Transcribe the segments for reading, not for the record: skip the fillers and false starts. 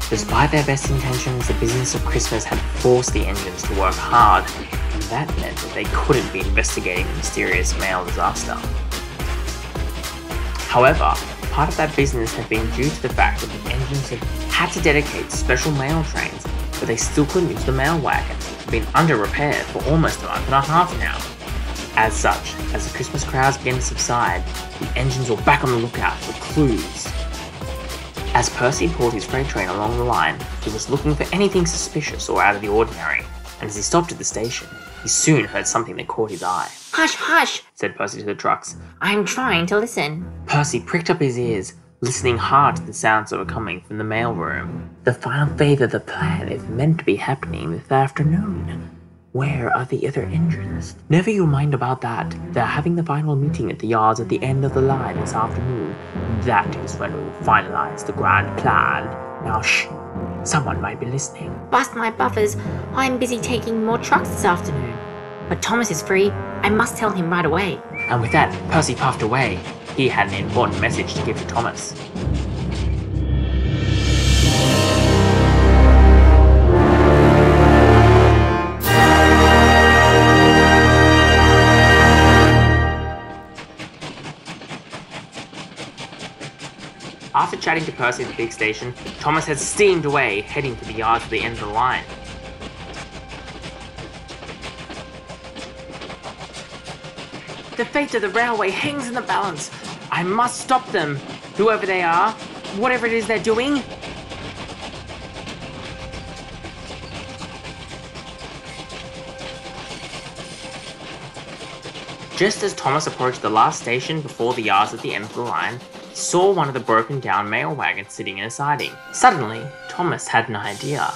Despite their best intentions, the business of Christmas had forced the engines to work hard, and that meant that they couldn't be investigating the mysterious mail disaster. However, part of that business had been due to the fact that the engines had to dedicate special mail trains, but they still couldn't use the mail wagons, which had been under repair for almost a month and a half now. As such, as the Christmas crowds began to subside, the engines were back on the lookout for clues. As Percy pulled his freight train along the line, he was looking for anything suspicious or out of the ordinary, and as he stopped at the station, he soon heard something that caught his eye. "Hush, hush," said Percy to the trucks. "I'm trying to listen." Percy pricked up his ears, listening hard to the sounds that were coming from the mail room. The final phase of the plan is meant to be happening this afternoon. Where are the other engines? Never you mind about that. They're having the final meeting at the yards at the end of the line this afternoon. That is when we will finalize the grand plan. Now shh, someone might be listening. "Bust my buffers, I'm busy taking more trucks this afternoon. But Thomas is free, I must tell him right away." And with that, Percy puffed away. He had an important message to give to Thomas. After chatting to Percy at the big station, Thomas had steamed away, heading to the yards at the end of the line. The fate of the railway hangs in the balance. I must stop them, whoever they are, whatever it is they're doing. Just as Thomas approached the last station before the yards at the end of the line, he saw one of the broken down mail wagons sitting in a siding. Suddenly, Thomas had an idea.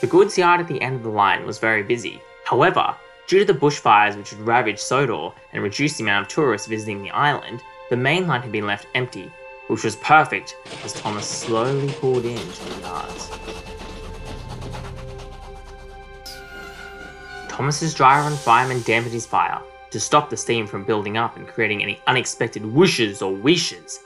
The goods yard at the end of the line was very busy. However, due to the bushfires which had ravaged Sodor and reduced the amount of tourists visiting the island, the main line had been left empty, which was perfect as Thomas slowly pulled into the yards. Thomas's dryer and fireman dampened his fire to stop the steam from building up and creating any unexpected whooshes or wheeshes,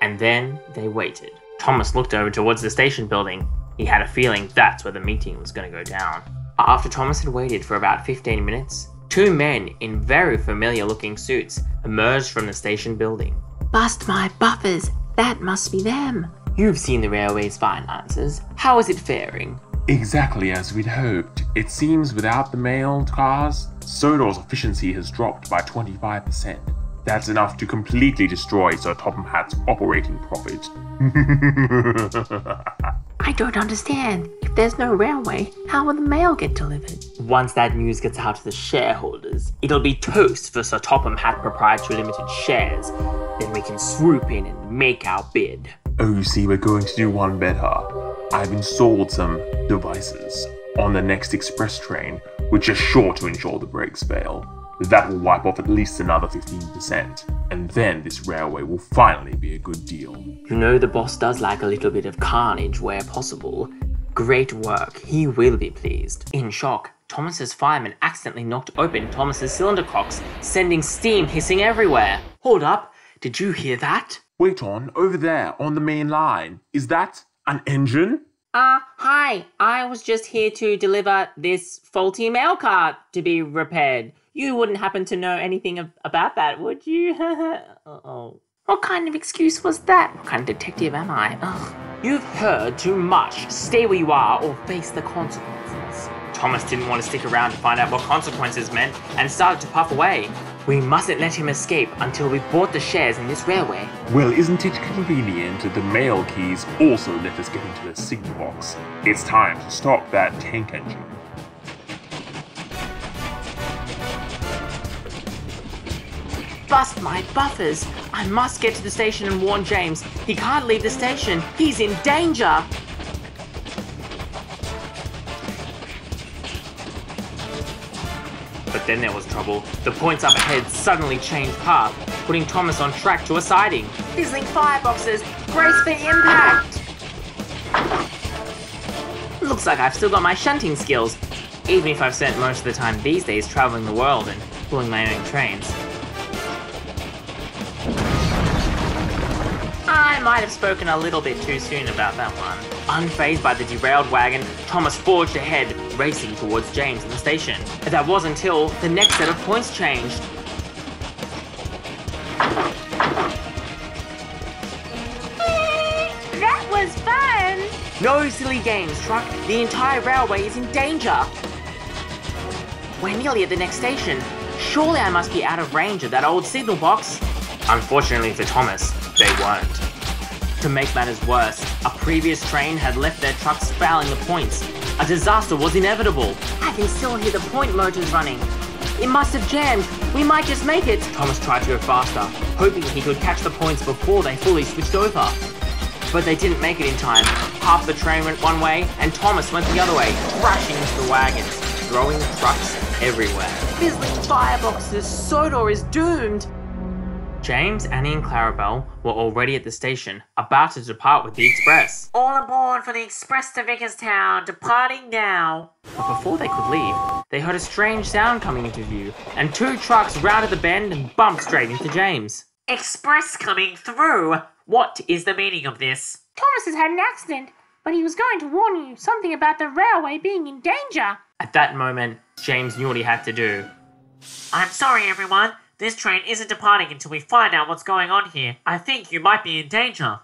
and then they waited. Thomas looked over towards the station building. He had a feeling that's where the meeting was going to go down. After Thomas had waited for about 15 minutes, two men in very familiar looking suits emerged from the station building. "Bust my buffers, that must be them." You've seen the railway's finances. How is it faring? Exactly as we'd hoped. It seems without the mailed cars, Sodor's efficiency has dropped by 25%. That's enough to completely destroy Sir Topham Hatt's operating profit. I don't understand. If there's no railway, how will the mail get delivered? Once that news gets out to the shareholders, it'll be toast for Sir Topham Hatt Proprietary Limited shares. Then we can swoop in and make our bid. Oh, you see, we're going to do one better. I've installed some devices on the next express train, which are sure to ensure the brakes fail. That will wipe off at least another 15%, and then this railway will finally be a good deal. You know the boss does like a little bit of carnage where possible. Great work, he will be pleased. In shock, Thomas's fireman accidentally knocked open Thomas's cylinder cocks, sending steam hissing everywhere. Hold up, did you hear that? Wait on, over there, on the main line. Is that an engine? Hi, I was just here to deliver this faulty mail cart to be repaired. You wouldn't happen to know anything about that, would you? Uh-oh. What kind of excuse was that? What kind of detective am I? Ugh. You've heard too much. Stay where you are or face the consequences. Thomas didn't want to stick around to find out what consequences meant and started to puff away. We mustn't let him escape until we've bought the shares in this railway. Well, isn't it convenient that the mail keys also let us get into the signal box? It's time to stop that tank engine. Bust my buffers! I must get to the station and warn James. He can't leave the station. He's in danger! But then there was trouble. The points up ahead suddenly changed path, putting Thomas on track to a siding. Fizzling fireboxes! Brace for impact! Looks like I've still got my shunting skills, even if I've spent most of the time these days traveling the world and pulling my own trains. I might have spoken a little bit too soon about that one. Unfazed by the derailed wagon, Thomas forged ahead, racing towards James and the station. But that was until the next set of points changed. That was fun! No silly games, truck. The entire railway is in danger. We're nearly at the next station. Surely I must be out of range of that old signal box. Unfortunately for Thomas, they weren't. To make matters worse, a previous train had left their trucks fouling the points. A disaster was inevitable. I can still hear the point motors running. It must have jammed. We might just make it. Thomas tried to go faster, hoping he could catch the points before they fully switched over. But they didn't make it in time. Half the train went one way, and Thomas went the other way, crashing into the wagons, throwing trucks everywhere. Fizzling fireboxes, Sodor is doomed! James, Annie and Clarabelle were already at the station, about to depart with the express. All aboard for the express to Vicarstown, departing now. But before they could leave, they heard a strange sound coming into view, and 2 trucks rounded the bend and bumped straight into James. Express coming through? What is the meaning of this? Thomas has had an accident, but he was going to warn you something about the railway being in danger. At that moment, James knew what he had to do. I'm sorry, everyone. This train isn't departing until we find out what's going on here. I think you might be in danger.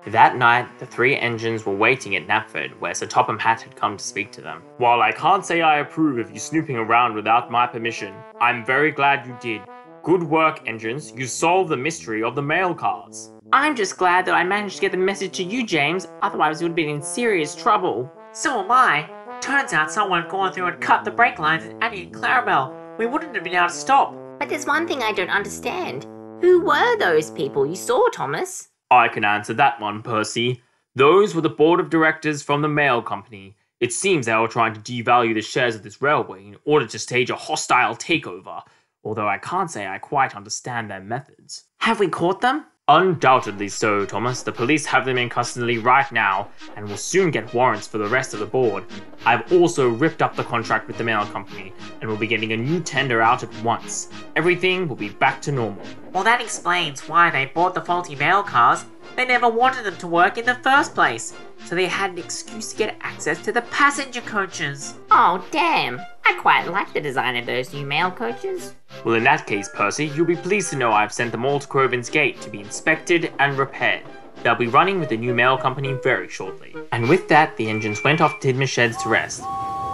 That night, the 3 engines were waiting at Knapford, where Sir Topham Hatt had come to speak to them. While I can't say I approve of you snooping around without my permission, I'm very glad you did. Good work, engines. You solved the mystery of the mail cars. I'm just glad that I managed to get the message to you, James. Otherwise, we would have been in serious trouble. So am I. Turns out someone had gone through and cut the brake lines at Annie and Clarabelle. We wouldn't have been able to stop. But there's one thing I don't understand. Who were those people you saw, Thomas? I can answer that one, Percy. Those were the board of directors from the mail company. It seems they were trying to devalue the shares of this railway in order to stage a hostile takeover, although I can't say I quite understand their methods. Have we caught them? Undoubtedly so, Thomas. The police have them in custody right now, and will soon get warrants for the rest of the board. I've also ripped up the contract with the mail company, and will be getting a new tender out at once. Everything will be back to normal. Well, that explains why they bought the faulty mail cars. They never wanted them to work in the first place, so they had an excuse to get access to the passenger coaches. Oh, damn. I quite like the design of those new mail coaches. Well, in that case, Percy, you'll be pleased to know I've sent them all to Crovan's Gate to be inspected and repaired. They'll be running with the new mail company very shortly. And with that, the engines went off to Tidmouth Sheds to rest.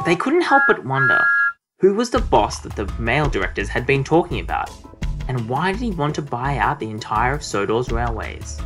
They couldn't help but wonder, who was the boss that the mail directors had been talking about? And why did he want to buy out the entire of Sodor's railways?